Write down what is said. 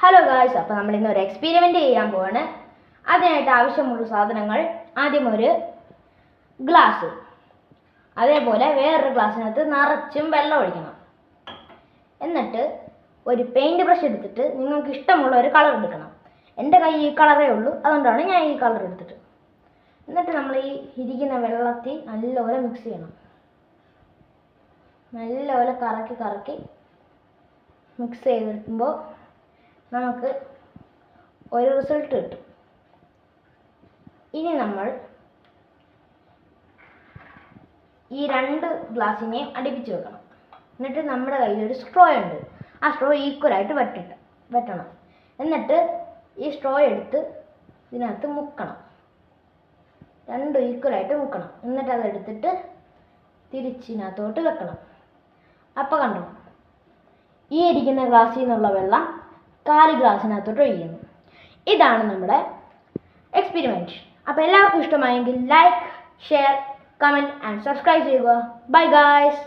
Hello guys, അപ്പോൾ നമ്മൾ ഇന്ന് ഒരു എക്സ്പെരിമെൻ്റ് ചെയ്യാൻ പോവാണ്. അതിനായിട്ട് ആവശ്യമുള്ള സാധനങ്ങൾ: ആദ്യം ഒരു ഗ്ലാസ്, അതേപോലെ വേറൊരു ഗ്ലാസ്സിനകത്ത് നിറച്ചും വെള്ളം ഒഴിക്കണം. എന്നിട്ട് ഒരു പെയിൻറ് ബ്രഷ് എടുത്തിട്ട് നിങ്ങൾക്ക് ഇഷ്ടമുള്ള ഒരു കളർ എടുക്കണം. എൻ്റെ കയ്യിൽ ഈ കളറേ ഉള്ളൂ, അതുകൊണ്ടാണ് ഞാൻ ഈ കളർ എടുത്തിട്ട്. എന്നിട്ട് നമ്മൾ ഈ ഇരിക്കുന്ന വെള്ളത്തിൽ നല്ലപോലെ മിക്സ് ചെയ്യണം. നല്ലപോലെ കറക്കി മിക്സ് ചെയ്തെടുക്കുമ്പോൾ നമുക്ക് ഒരു റിസൾട്ട് കിട്ടും. ഇനി നമ്മൾ ഈ രണ്ട് ഗ്ലാസ്സിനെയും അടുപ്പിച്ച് വെക്കണം. എന്നിട്ട് നമ്മുടെ കയ്യിൽ ഒരു സ്ട്രോ ഉണ്ട്, ആ സ്ട്രോ ഈക്വലായിട്ട് വെട്ടണം. എന്നിട്ട് ഈ സ്ട്രോ എടുത്ത് ഇതിനകത്ത് മുക്കണം, രണ്ടും ഈക്വലായിട്ട് മുക്കണം. എന്നിട്ട് അതെടുത്തിട്ട് തിരിച്ചിനകത്തോട്ട് വെക്കണം. അപ്പോൾ കണ്ടോ, ഈ ഇരിക്കുന്ന ഗ്ലാസ്സിൽ നിന്നുള്ള വെള്ളം 4 ഗ്ലാസ്സിനകത്തോട്ട് ഒഴിക്കുന്നു. ഇതാണ് നമ്മുടെ എക്സ്പെരിമെൻറ്റ്. അപ്പോൾ എല്ലാവർക്കും ഇഷ്ടമായെങ്കിൽ like, share, comment and subscribe ചെയ്യുക. Bye guys.